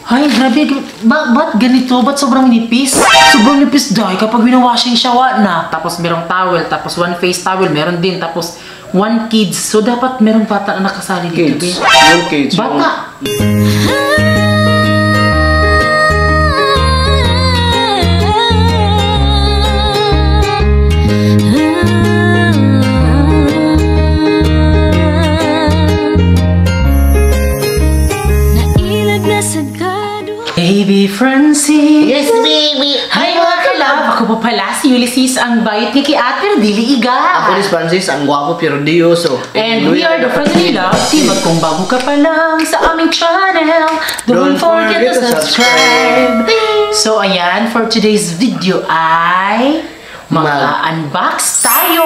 Ay, grabe. Ba't ganito? Ba't sobrang nipis? Sobrang nipis dahil kapag winawashing siya, na. Tapos merong towel, tapos one face towel, meron din. Tapos one kids. So, dapat merong bata na nakasali dito. Kids. Yung kids. Bata. Baby Francie. Yes, baby. Hi mga kalab. Ako pa pala si Ulysses, ang bayot ni Kiat pero dili iga. Ako ni Francis, ang gwapo pero di oso. And we are the Friendly Love Team. At kung bago ka pa lang sa aming channel, don't forget to subscribe. So ayan, for today's video ay mag-unbox tayo!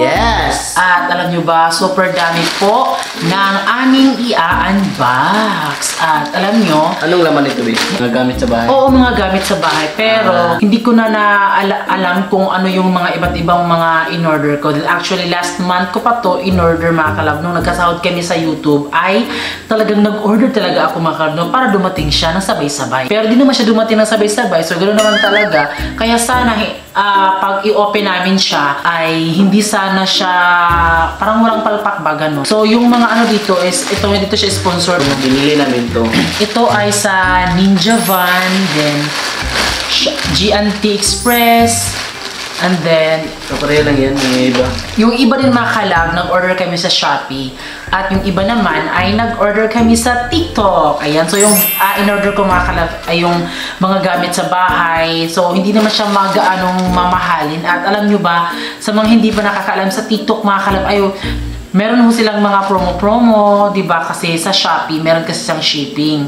Yes! At alam nyo ba, super dami po ng aming i-unbox. At alam nyo, anong laman ito, babe? Mga gamit sa bahay? oo, mga gamit sa bahay. Pero hindi ko na alam kung ano yung mga iba't ibang mga in-order ko. Actually, last month ko pa to in-order mga kalab. Nung nagkasahod kami sa YouTube, ay talagang nag-order talaga ako mga kalab para dumating siya ng sabay-sabay. Pero di naman siya dumating ng sabay-sabay. So, ganoon naman talaga. Kaya sana pag i-open namin siya ay hindi sana siya parang walang palpak ba gano'n. So yung mga ano dito is dito siya sponsor. Binili namin to. Ito ay sa Ninja Van, then G&T Express, and then Kapareha lang yan, yung iba. yung iba din mga kalab, nag-order kami sa Shopee. At yung iba naman ay nag-order kami sa TikTok. Ayan, so yung in-order ko mga kalab ay yung mga gamit sa bahay. So hindi naman siya magaanong mamahalin. At alam nyo ba, sa mga hindi pa nakakaalam sa TikTok mga kalab, ay meron ho silang mga promo-promo, di ba? Kasi sa Shopee, meron kasi siyang shipping.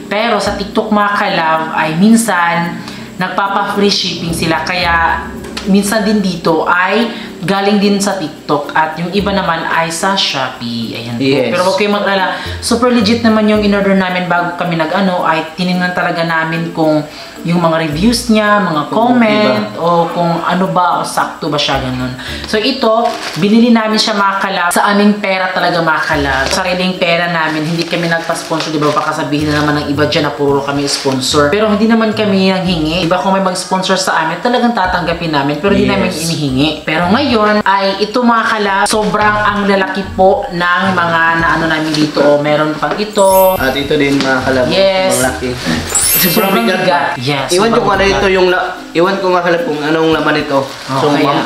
Pero sa TikTok mga kalab ay minsan nagpapa-free shipping sila. Kaya minsan din dito ay galing din sa TikTok at yung iba naman ay sa Shopee. Ayan po. Yes. Pero huwag kayong mag-alala. Super legit naman yung in-order namin bago kami ay tinignan talaga namin kung yung mga reviews niya, mga comment, o kung ano ba, o sakto ba siya, ganun. So ito, binili namin siya mga kalab. Sa aming pera talaga mga kalab. Sariling pera namin, hindi kami nagpa-sponsor. Diba baka sabihin na naman ng iba dyan na puro kami sponsor. Pero hindi naman kami ang hingi. Diba kung may mag-sponsor sa amin, talagang tatanggapin namin. Pero hindi namin inihingi. Pero ngayon, ay ito mga kalab, sobrang ang lalaki po ng mga naano namin dito. Meron pang ito. At ito din mga kalab. Yes. Mga laki. Sobrang bigat. Yes. Iwan ko kung ano ito yung iwan ko mga kalab kung anong laman ito.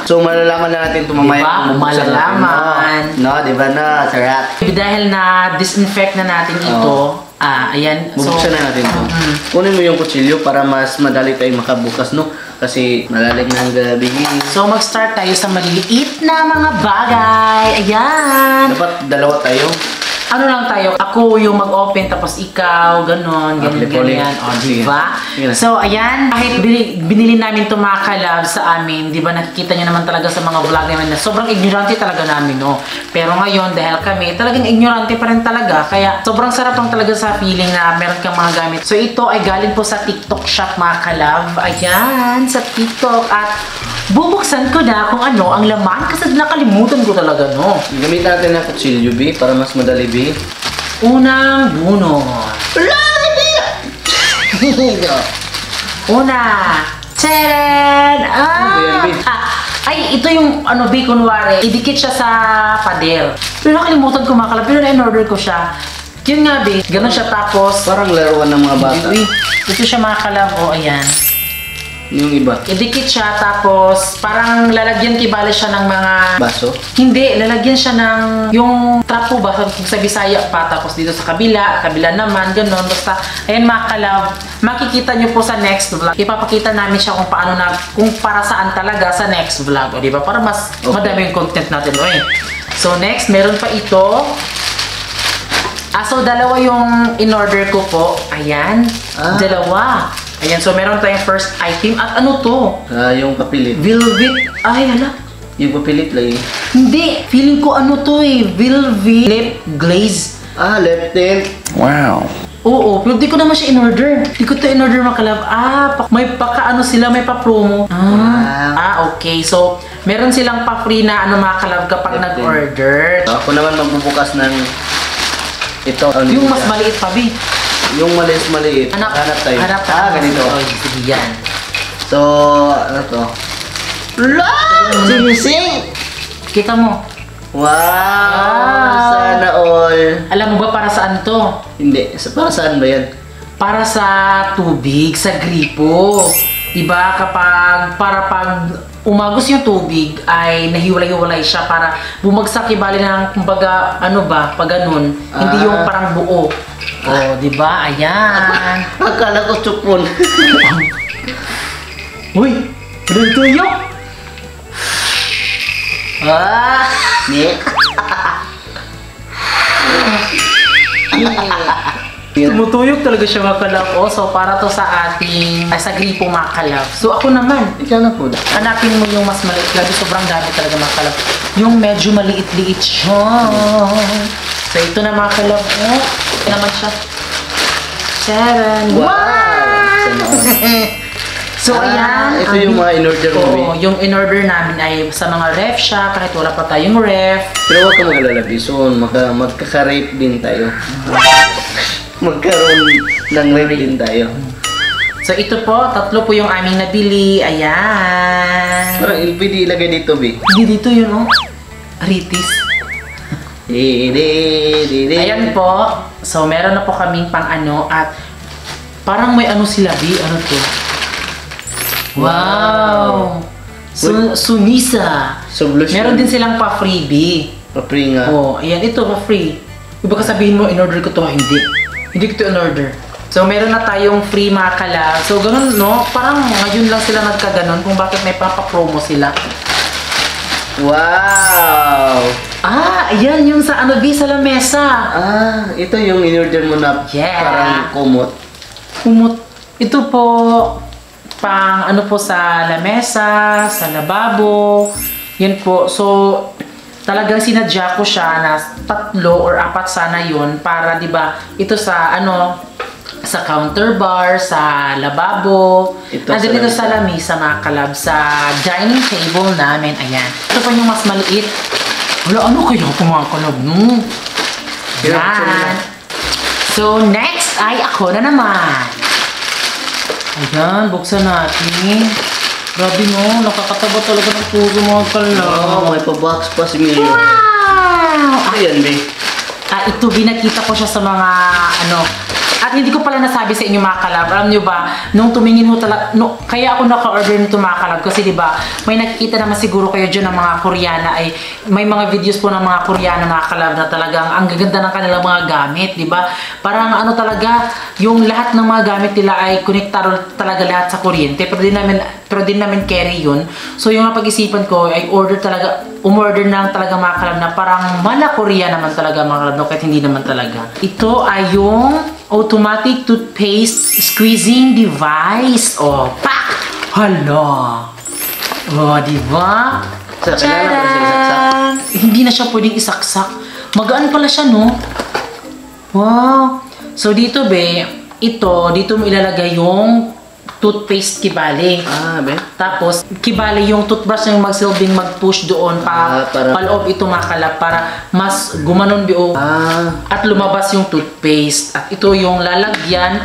So malalaman na natin ito mamaya. Diba? Malalaman. No, diba na? Sarap. Dahil na disinfect na natin ito, ayan. Bubuksan na natin ito. Kunin mo yung kutsilyo para mas madali tayong makabukas, no? Kasi malalig na ang gabi. So mag-start tayo sa maliliit na mga bagay. Ayan. Dapat dalawa tayo. Ano lang tayo, ako yung mag-open tapos ikaw, ganon, ganyan. O, diba? So, ayan, kahit binili namin ito mga kalab sa amin, diba, nakikita nyo naman talaga sa mga vlog namin na sobrang ignorante talaga namin, no? Pero ngayon, dahil kami, talagang ignorante pa rin talaga, kaya sobrang sarap lang talaga sa feeling na meron kang mga gamit. So, ito ay galing po sa TikTok shop mga kalab. Ayan, sa TikTok. At bubuksan ko na kung ano ang laman kasi nakalimutan ko talaga, no? Gamitin natin ng kutsilyo, B, para mas madali, B. Unang bunot. Una. Tcharan! Ay, ito yung ano, B, kunwari. Idikit siya sa pader. Pero nakalimutan ko mga kalab. Pero na-order ko siya. Yun nga, B. Ganun siya tapos. Parang laruan ng mga bata. Ito siya mga kalab. O, ayan. Yung iba. Idikit siya tapos parang lalagyan kibali siya ng mga baso? Hindi, lalagyan siya ng yung trapo ba sa Bisaya pa tapos dito sa kabila naman ganoon basta ayan mga kalab, makikita nyo po sa next vlog. Ipapakita namin siya kung paano kung para saan talaga sa next vlog, o di ba? Para mas madami yung content natin, So next, meron pa ito. So dalawa yung in-order ko po. Ayan, dalawa. Ayan, so meron tayong first item. At ano to? Yung papilit. Velvet. Ay, hala. Yung papilit lang eh. Hindi. Feeling ko ano to eh. Velvet lip glaze. Lip tint. Wow. Oo, pero di ko naman siya in-order. Di ko to in-order mga kalab. May paka-ano sila, may pa-promo. Okay. So, meron silang pa-free na ano mga kalab kapag nag-order. Ako naman magbubukas ng ito. Yung mas maliit pa, B. yung maliit. Hanap tayo. Hanap tayo. Ganito. Oh, sige yan. So, ano to? Sinising! Kita mo. Wow! Sana all. Alam mo ba para saan to? Hindi. Para saan ba yan? Para sa tubig, sa gripo. Diba? Para pag umagos yung tubig, ay nahiwalay-hiwalay siya para bumagsak ibali ng, kumbaga, ano ba, pag ganun. Hindi yung parang buo. Oh, diba? Ayan. Akala ko chupon. Uy! Tuyok! Ni. Tumutuyok talaga siya mga kalab. Oh, so para to sa ating, sa gripo mga kalab. So ako naman, Ikaw na po. hanapin mo yung mas maliit. Grabe, sobrang dami talaga mga kalab. Yung medyo maliit-liit siya. So ito na mga kalab. Oh, ito naman siya. Sharon. Sana all. So ayan. Ito yung mga in-order mo. Oo, yung in-order namin ay sa mga ref siya, kahit wala pa tayong ref. Pero huwag ka mag-alala, Bison. Magkaka-rape din tayo. Magkaroon ng rape din tayo. So ito po, 3 po yung aming nabili. Ayan. Parang pwede ilagay dito, B. Hindi dito yun, oh. Aritis. Ayan po. So meron na po kaming pang ano at parang may ano sila, B. Ano to? Wow! Sunisa. Solution. Meron din silang pa-freebie. Pa-free nga. Oh, ayan, ito pa-free. Iba ka sabihin mo, in-order ko to, hindi. Hindi ko to in-order. So, meron na tayong free mga kalab. So, ganun, no? Parang ngayon lang sila nagkaganon kung bakit may papapromo sila. Wow! Ayan, yung sa ano, sa lamesa. Ito yung in-order mo na Yeah. parang kumot. Ito po, pang ano po sa lamesa, sa lababo. Yan po. So, talagang sinadya ko siya na 3 or 4 sana yun para, di ba, ito sa ano, sa counter bar, sa lababo. Ito And then sa ito sa lamesa mga kalab, sa dining table namin. Ayan. Ito pa yung mas maliit. Wala, ano kaya ako mga kalab, no? Yan. So, next ay ako na naman. Ayan, buksan natin. Grabe no, nakakataba talaga ng puso mga kalab. May pa-box pa si Mio. Wow! Ayan, B. Ito, binakita ko siya sa mga ano. At hindi ko pala nasabi sa inyo mga kalab. Alam nyo ba, nung tumingin mo talaga, kaya ako naka-order nito mga kalab. Kasi diba, may nakikita naman siguro kayo dyan ng mga Koreana ay, may mga videos po ng mga Koreana mga kalab na talagang ang gaganda ng kanilang mga gamit, diba? Parang ano talaga, yung lahat ng mga gamit nila ay konektado talaga lahat sa kuryente. Pero din namin carry yun. So yung napag-isipan ko ay umorder na talaga mga kalab na parang mala Korea naman talaga mga kalab, no? Kahit hindi naman talaga. Ito ay yung automatic toothpaste squeezing device. Oh, pak! Hala! Oh, diba? Tcharan! Hindi na siya pwedeng isaksak. Magaan pala siya, no? Wow! So, dito, be, dito mo ilalagay yung toothpaste kibali. Be. Tapos, kibali yung toothbrush yung magsilbing mag-push doon paloob ito makalap para mas gumanon biyo at lumabas yung toothpaste. At ito yung lalagyan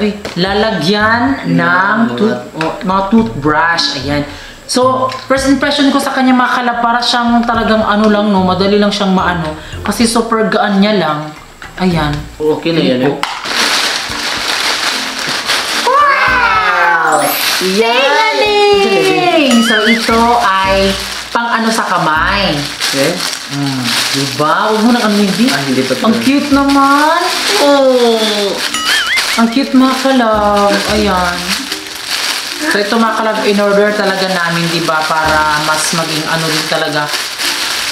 ng mga toothbrush. Ayan. So, first impression ko sa kanya makalap, para siyang talagang ano lang, no, madali lang siyang maano. Kasi super gaan niya lang. Ayan. Okay na yan, eh. Yay! So, ito ay pang ano sa kamay. Yes? Diba? Huwag mo na ano hindi. Hindi pa. Ang cute naman. Oh! Ang cute mga kalab. Ayan. So, ito mga kalab, in-order talaga namin, diba? Para mas maging ano din talaga.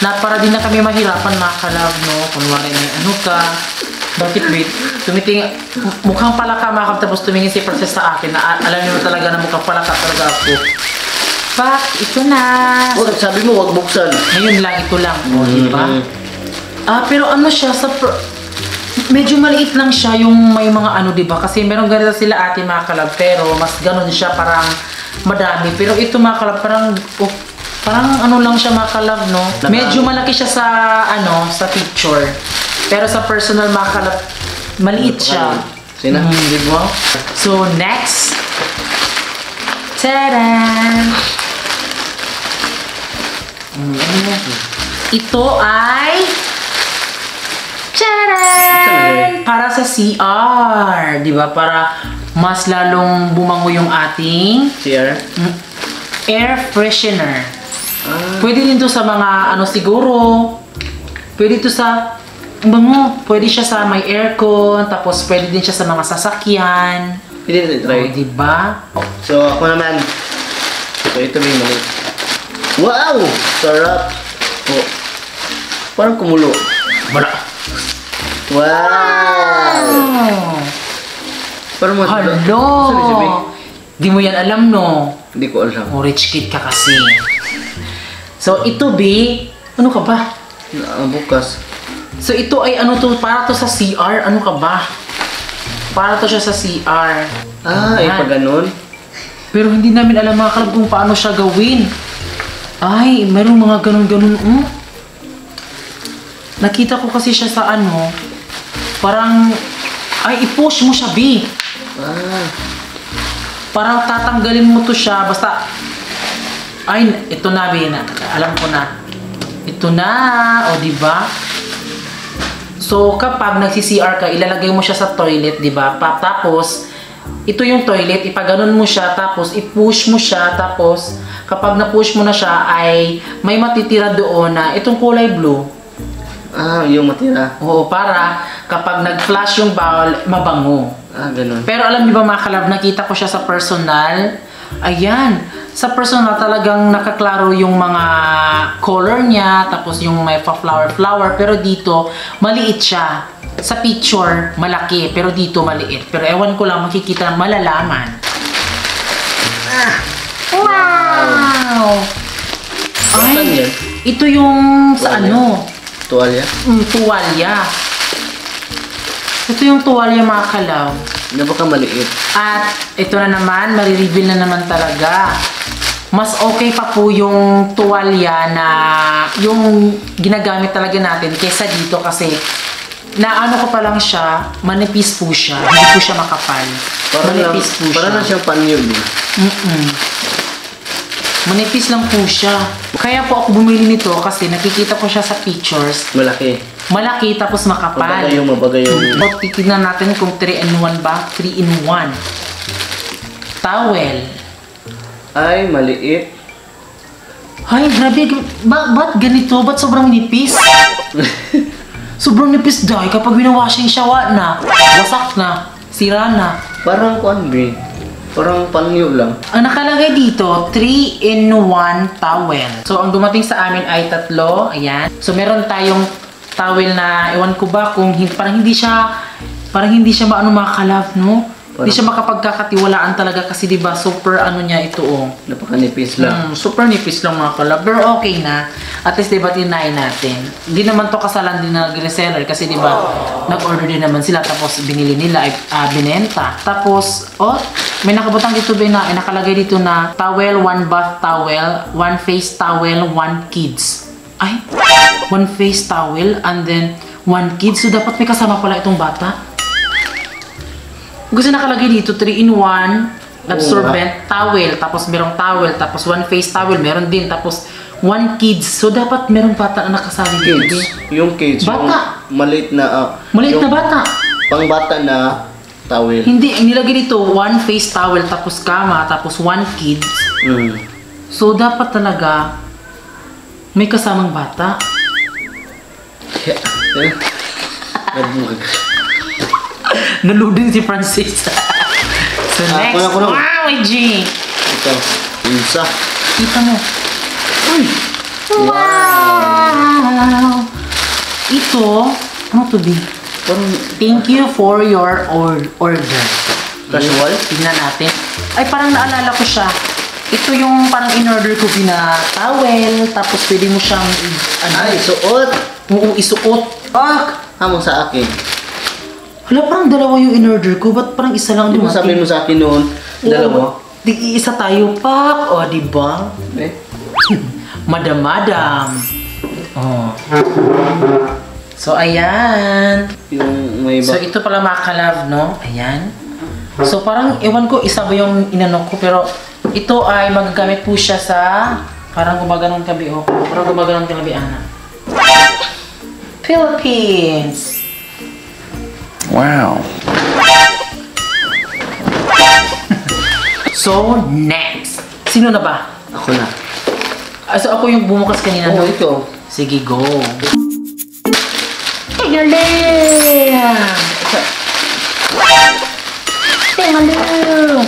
Na para din na kami mahirapan mga kalab, no? Kunwari may ano ka. Bakit wait? Mukhang palaka mga kalab, tapos tumingin si Princess sa akin na alam niyo talaga na mukhang palaka talaga ako. Pak, ito na. Sabi mo, wag buksan. Ngayon lang, ito lang. O, diba? Pero ano siya, medyo maliit lang siya yung may mga ano, diba? Kasi meron ganito sila ate mga kalab, pero mas ganun siya, parang madami. Pero ito mga kalab, parang ano lang siya mga kalab, no? Medyo malaki siya sa, sa picture. Pero sa personal mga kalab, maliit siya. Sina? Di ba? So, next. Tadaan! Ito ay... Tadaan! Para sa CR. Di ba? Para mas lalong bumango yung ating CR? air freshener. Pwede din to sa mga ano siguro. Pwede to sa bango. Pwede siya sa may aircon. Tapos pwede din siya sa mga sasakyan. Pwede natin try. Oh, diba? So, ako naman. So, ito may mali. Wow! Sarap! Oh. Parang kumulo. Wala. Wow! Parang Hello! Sorry, sabi. Di mo yan alam, no? Hindi ko alam. Oh, rich kid ka kasi. So, ito, B. Ano ka ba? Bukas. So, ito ay ano to? Para to sa CR? Ano ka ba? Para to siya sa CR. Ay, Ayan. pag ganun. Pero hindi namin alam mga kalab kung paano siya gawin. Ay, merong mga ganun-ganun. Nakita ko kasi siya sa ano. Parang, ay, i-push mo siya, B. Parang tatanggalin mo to siya. Basta, ay, ito na, B. Alam ko na. Ito na. O, diba? So, kapag nagsi-CR ka, ilalagay mo siya sa toilet, diba? Tapos, ito yung toilet, ipaganon mo siya, tapos i-push mo siya, tapos kapag na-push mo na siya, ay may matitira doon na itong kulay blue. Yung matira. Oo, para kapag nag-flash yung bowl, mabango. Ganun. Pero alam niyo ba mga kalab, nakita ko siya sa personal. Ayan, sa personal talagang nakaklaro yung mga color niya, tapos yung may flower, pero dito, maliit siya. Sa picture, malaki, pero dito maliit. Pero ewan ko lang, makikita malalaman. Wow! Saan Ay, yan? ito yung sa Tuwalya? ano? Tuwalya? Tuwalya. Ito yung tuwalya mga kalaw. Napaka maliit. At ito na naman, marireveal na naman talaga. Mas okay pa po yung tuwalya na yung ginagamit talaga natin kaysa dito kasi naano ko pa lang siya, manipis po siya. Hindi po siya makapal. Manipis po siya. Parang lang siyang panyo din. Manipis lang po siya. Kaya po ako bumili nito kasi nakikita ko siya sa pictures. Malaki. Malaki tapos makapal. Mabagay yung. O, titignan natin kung 3-in-1 ba? 3-in-1. Towel. Ay, maliit. Ay, grabe. Ba't ganito? Ba't sobrang nipis? Sobrang nipis dahil kapag winawashing siya, wasak na, sira na. Parang kuan, parang panyo lang. Ang nakalagay dito, 3-in-1 towel. So, ang dumating sa amin ay 3. Ayan. So, meron tayong towel na, ewan ko ba, kung parang hindi siya maano makalab, no? Hindi siya makapagkakatiwalaan talaga kasi diba super ano niya ito Napakanipis lang. Super nipis lang mga kalab. Pero okay na. At least diba tinayin natin. Hindi naman to kasalan din ng reseller kasi diba nag-order din naman sila tapos binili nila ay binenta. Tapos may nakabutang dito na nakalagay dito na towel, 1 bath towel, 1 face towel, 1 kids. Ay, 1 face towel and then 1 kids. So dapat may kasama pala itong bata. Kasi nakalagay dito 3-in-1 absorbent towel, tapos merong towel, tapos 1 face towel, meron din, tapos 1 kids. So dapat merong bata na nakasali dito. Yung kids, Bata. yung maliit na Maliit na bata. Pang bata na towel. Hindi, ang nilagay dito 1 face towel, tapos kama, tapos 1 kids. So dapat talaga may kasamang bata. Naludin si Francis. So next, kuno. wow, G. Ito, isa. Kita mo. Uy! Wow! Ito, ano to be? Thank you for your order. Casual? Tingnan natin. Ay, parang naalala ko siya. Ito yung parang in-order ko na towel, tapos pwede mo siyang Suot. Oo, isuot. Hamon sa akin. Hala, parang dalawa yung in-order ko. Ba't parang isa lang Di ba sabi mo sa akin noon, dalawa? Isa tayo, Pak. O, diba? Madam. Oh. So, ayan. Yung may So, ito pala mga kalab, no? Ayan. So, parang, ewan ko, isa ba yung inano ko, pero ito ay magagamit po siya sa, parang gumaganon kabi, oh. Parang gumaganon kabi, Ana. Philippines! Wow. So, next. Sino na ba? Ako na. So, ako yung bumukas kanina, no? Ito. Sige, go. Tingaling! Tingaling!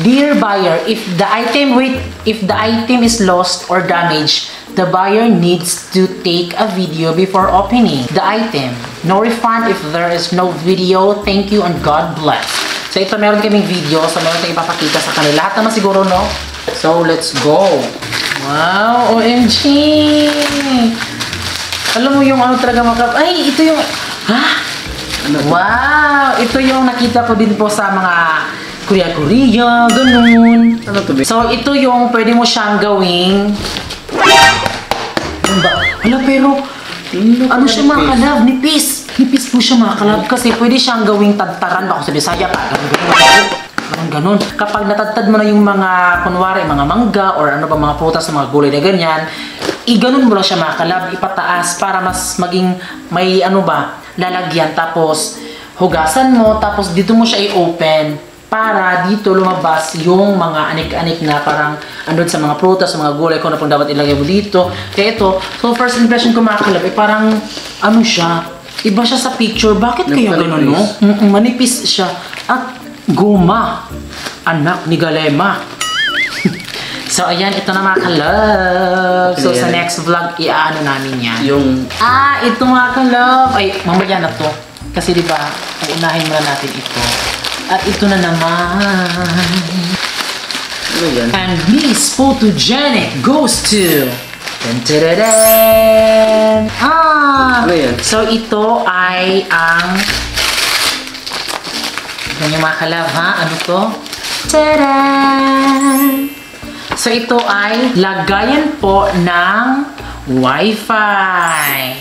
Dear buyer, if the item is lost or damaged, the buyer needs to take a video before opening the item. No refund if there is no video. Thank you and God bless. So ito, meron kaming video. So meron tayong ipapakita sa kanila. Lahat naman siguro, no? So let's go. Wow! OMG! Alam mo yung ano talaga ay, ito yung... Ha? Ano? Wow! Ito yung nakita ko din po sa mga Korea, ganun. Ano to, be? So, ito yung pwede mo siyang gawing... Ano ba? Hala, pero... Ano siya mga kalab? Nipis! Nipis po siya mga kalab kasi pwede siyang gawing tadtaran. Bako sa Bisaya pa. Ganun. Kapag natadtad mo na yung mga, kunwari, mga mangga or ano ba, mga prutas, mga gulay na ganyan, iganon mo lang siya mga kalab, ipataas para mas maging may ano ba, lalagyan. Tapos, hugasan mo, tapos dito mo siya i-open para dito lumabas yung mga anik-anik na parang andun sa mga prutas, sa mga gulay ko na pang dapat ilagay mo dito. Kaya ito, so first impression ko mga kalab, parang ano siya, iba siya sa picture. Bakit kaya ganun, no? Manipis siya. At guma, anak ni Galema. So, ayan, ito na mga kalab. So, sa next vlog, iaano namin yan. Yung... ito mga kalab. Ay, mamaya na to. Kasi diba, uunahin muna natin ito. At ito na naman. Ano yan? And this photogenic goes to... Dun-dun-dun-dun! Ano yan? So, ito ay ang... Ito yung mga kalab, ha? Ano to? Tadaan! So, ito ay lagayan po ng Wi-Fi.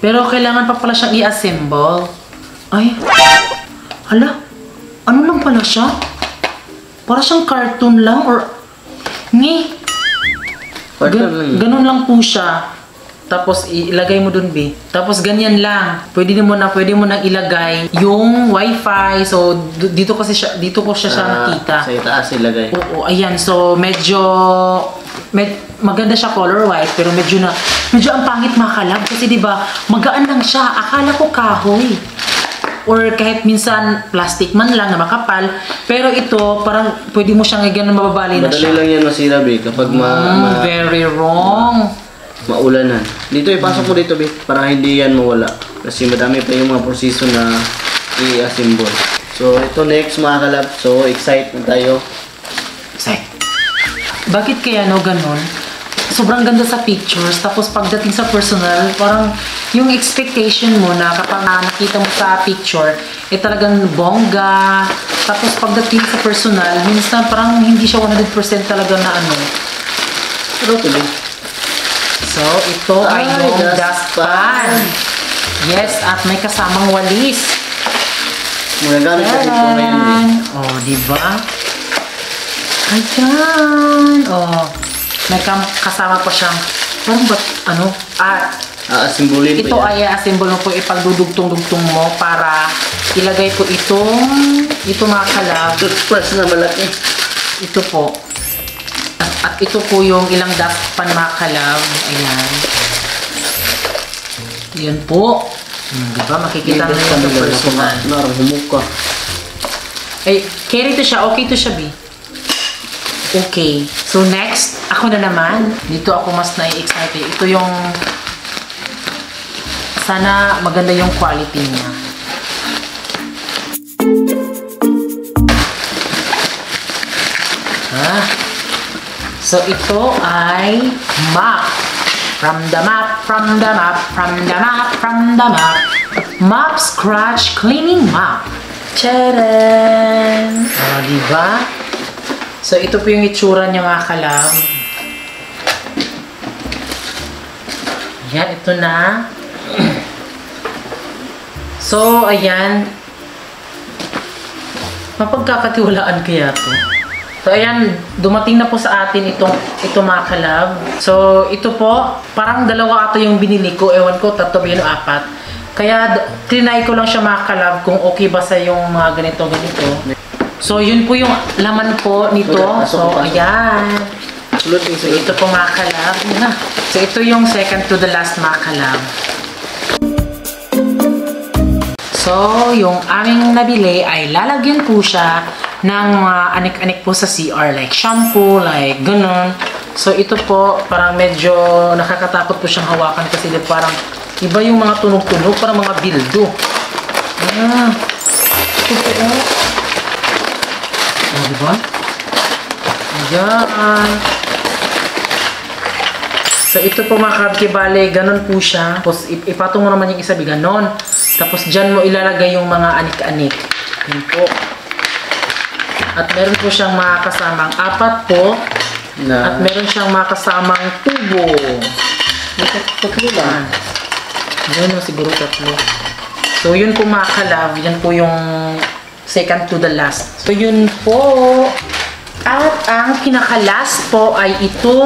Pero kailangan pa pala siyang i-assemble. Ay, hala, ano lang pala siya? Para siyang cartoon lang or... Ngi! Ganun lang po siya. Tapos ilagay mo dun, B. Tapos ganyan lang. Pwede mo nang ilagay yung Wi-Fi. So dito ko siya nakita. Sa itaas ilagay. Oo, ayan. So medyo maganda siya color white pero medyo ang pangit mga kalab kasi 'di ba? Magaan lang siya. Akala ko kahoy. Or kahit minsan plastic man lang na makapal. Pero ito parang pwede mo siyang ganun mababali na siya. Madali lang yan masira, B. Kapag very wrong. Maulanan. Dito, ipasok mo dito, B. Para hindi yan mawala. Kasi madami pa yung mga proseso na i-assemble. So, ito next mga kalab. So, excited na tayo. Excited. Bakit kaya ganun? Sobrang ganda sa pictures. Tapos pagdating sa personal, parang yung expectation mo na kapag nakita mo sa picture, talagang bongga. Tapos pagdating sa personal, minsan parang hindi siya 100% talaga na ano. Pero ito, B. So, ito ay yung dustpan. Yes, at may kasamang walis. Magagamit kasi ito ngayon. Oh, diba? Ayan. Oh, may kasama pa siyang, parang ba, ano? Aasimbulin ito ay assemble mo po, ipagdudugtong-dugtong mo para ilagay po ito mga kalab. Toothbrush na malaki. Ito po. At ito po yung ilang dustpan mga kalab. Ayan. Yan po. Diba? Makikita na yung personal. Narang humuka. Ay, carry to siya. Okay to siya, B. Okay. So, next. Ako na naman. Dito ako mas na-excited. Ito yung... Sana maganda yung quality niya. So, ito ay map. From the map. Map scratch cleaning map. Tcharan! Diba? So, ito po yung itsura niya mga kalab. Yan, ito na. So, ayan. Mapagkakatiwalaan kaya to. So, ayan, dumating na po sa atin ito mga kalab. So, ito po, parang dalawa ata yung binili ko. Ewan ko, 3 ba yun o 4. Kaya, trinay ko lang siya mga kalab kung okay ba sa yung mga ganito. So, yun po yung laman po nito. So, ayan. So, ito po mga kalab. So, ito yung second to the last mga kalab. So, yung aming nabili ay lalagyan po siya ng mga anik-anik po sa CR, like shampoo, like ganun. So, ito po, parang medyo nakakatakot po siyang hawakan kasi parang iba yung mga tunog-tunog, parang mga bildo. Ito po. Diba? Ayan. So, ito po mga kabkibale, ganun po siya. Tapos, ipatong mo naman yung isa, ganon. Tapos, dyan mo ilalagay yung mga anik-anik. Yan po. At meron po siyang mga kasamang 4 po. At meron siyang mga kasamang tubo. Tatlo lang. Yan o, siguro 3. So, yun po mga kalab. Yan po yung second to the last. So, yun po. At ang pinaka-last po ay ito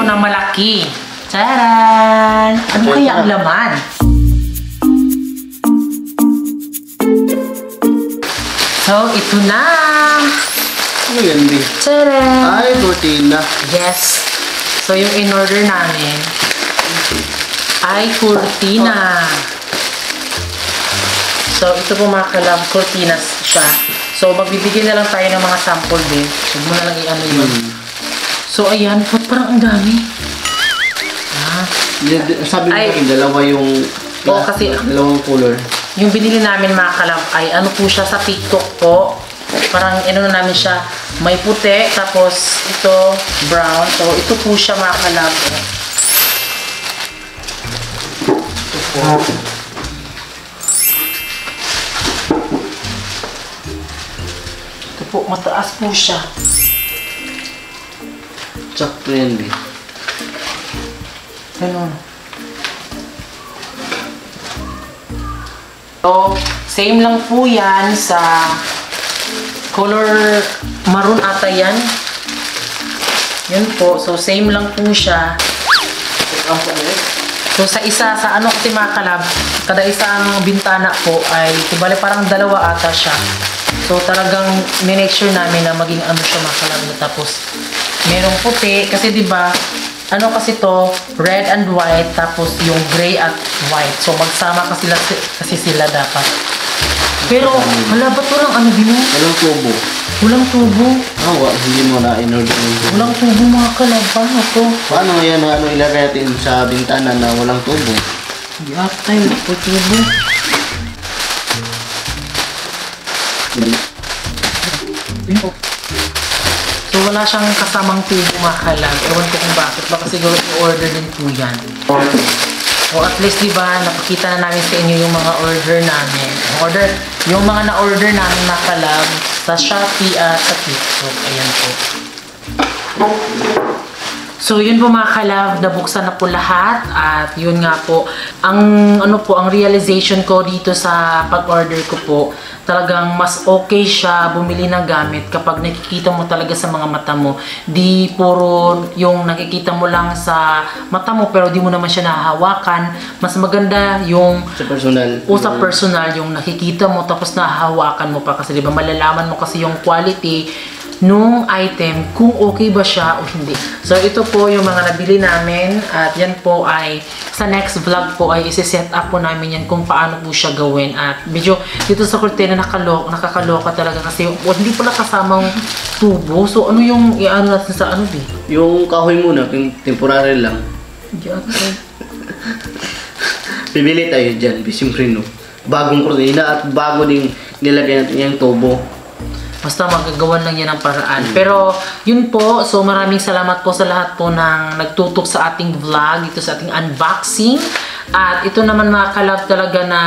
na malaki. Charan! Ano kaya ang laman? So, ito na! Ano yan, B? Charan! Ay, cortina. Yes. So, yung in-order namin ay cortina. So, ito po mga kalab, cortinas siya. So, magbibigay na lang tayo ng mga sample din. Huwag mo na lang i-ano yun. So, ayan. Parang ang dami. Sabi mo rin, dalawa yung kasi dalawang color. Yung binili namin mga kalab ay ano po siya sa TikTok po. Parang ano namin siya, may puti, tapos ito brown. So, ito po siya mga kalab. Ito po. Ito po, mataas po siya. Sakto yan, B. Ganun. So, same lang po yan sa color maroon ata yan. Yun po. So, same lang po siya. So, sa isa, sa ano kasi mga kalab, kada isang bintana po ay, kubali parang 2 ata siya. So, talagang minake sure namin na maging ano siya mga kalab. Tapos, merong puti. Kasi diba, ano kasi to, red and white, tapos yung gray at white. So, magsama kasi sila dapat. Pero, wala ba ito lang ano din mo? Walang tubo. Walang tubo. Hindi mo na in-order yung tubo. Walang tubo mga kalab. Paano to? Paano yan, ilagay natin sa bintana na walang tubo? Hindi ata yun. Ito tubo. So, wala siyang kasamang tubo mga kalab. Ewan ko kung bakit. Baka siguro i-order din po yan. O at least diba, napakita na namin sa inyo yung mga order namin. Yung mga na-order namin mga kalab sa Shopee at sa TikTok. Ayan po. So, yun po mga kalab, nabuksan na po lahat at yun nga po, ang realization ko dito sa pag-order ko po, talagang mas okay siya bumili ng gamit kapag nakikita mo talaga sa mga mata mo. Di puro yung nakikita mo lang sa mata mo pero di mo naman siya nahahawakan. Mas maganda yung sa personal. O sa personal, yung nakikita mo tapos nahahawakan mo pa kasi di ba malalaman mo kasi yung quality nung item kung okay ba siya o hindi. So, ito po yung mga nabili namin at yan po ay sa next vlog po ay isi-set up po namin yan kung paano po siya gawin at medyo dito sa kurtina nakakaloka talaga kasi hindi pala kasamang tubo. So, ano yung i-ano natin sa ano Yung kahoy muna, yung temporary lang. Hindi ata. Bibili tayo dyan, siyempre no. Bagong kurtina at bago ding nilagay natin yung tubo. Basta magagawan lang yan ng paraan. Pero, yun po. So, maraming salamat po sa lahat po ng nagtutok sa ating vlog, dito sa ating unboxing. At ito naman mga kalab talaga na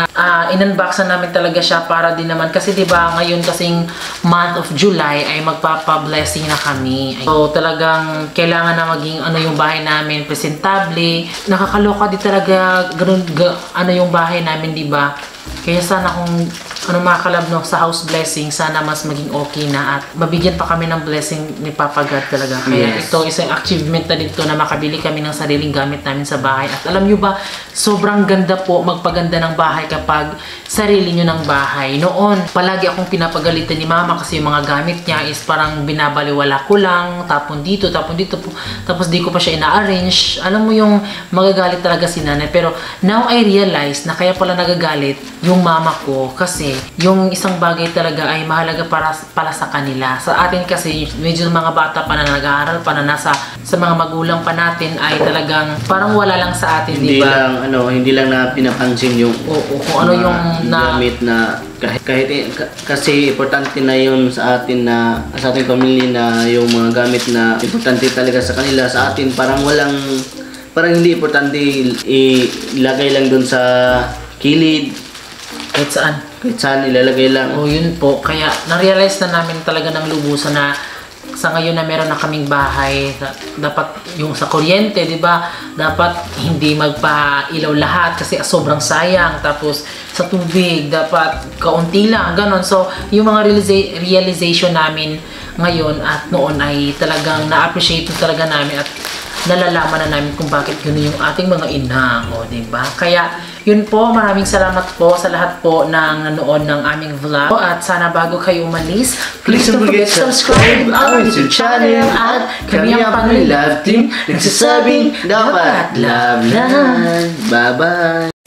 in-unboxan namin talaga siya para din naman kasi 'di ba ngayon kasing month of July ay magpapa-blessing na kami. So talagang kailangan na maging ano yung bahay namin presentable. Nakakaloka di talaga ganun ano yung bahay namin, 'di ba? Kaya sana kung ano mga kalab no, sa house blessing, sana mas maging okay na at mabigyan pa kami ng blessing ni Papa God talaga. Kaya ito isang achievement na dito na makabili kami ng sariling gamit namin sa bahay. At alam nyo ba, sobrang ganda po magpaganda ng bahay kapag sarili nyo ng bahay. Noon, palagi akong pinapagalitan ni Mama kasi yung mga gamit niya is parang binabaliwala ko lang, tapon dito po, tapos di ko pa siya ina-arrange. Alam mo yung magagalit talaga si nanay. Pero now I realize na kaya pala nagagalit yung mama ko kasi yung isang bagay talaga ay mahalaga para sa kanila. Sa atin kasi medyo mga bata pa na nag-aaral pa na nasa sa mga magulang pa natin ay talagang parang wala lang sa atin, di ba? Hindi lang na pinapansin yung kung ano yung gamit na kasi importante na yun sa atin na sa ating pamilya na yung mga gamit na importante talaga sa kanila. Sa atin parang hindi importante ilagay lang dun sa kilid. Kahit saan ilalagay lang. Yun po. Kaya na-realize na namin talaga ng lubusan na sa ngayon na meron na kaming bahay, dapat yung sa kuryente, di ba? Dapat hindi magpa-ilaw lahat kasi sobrang sayang. Tapos sa tubig, dapat kaunti lang, ganon. So, yung mga realization namin ngayon at noon ay talagang na-appreciate talaga namin at nalalaman na namin kung bakit yun yung ating mga ina, di ba? Kaya, yun po, maraming salamat po sa lahat po ng nanood ng aming vlog. At sana bago kayo umalis, please don't forget to subscribe our YouTube channel at kami ang Family Love Team nagsasabing dapat love na. Bye-bye!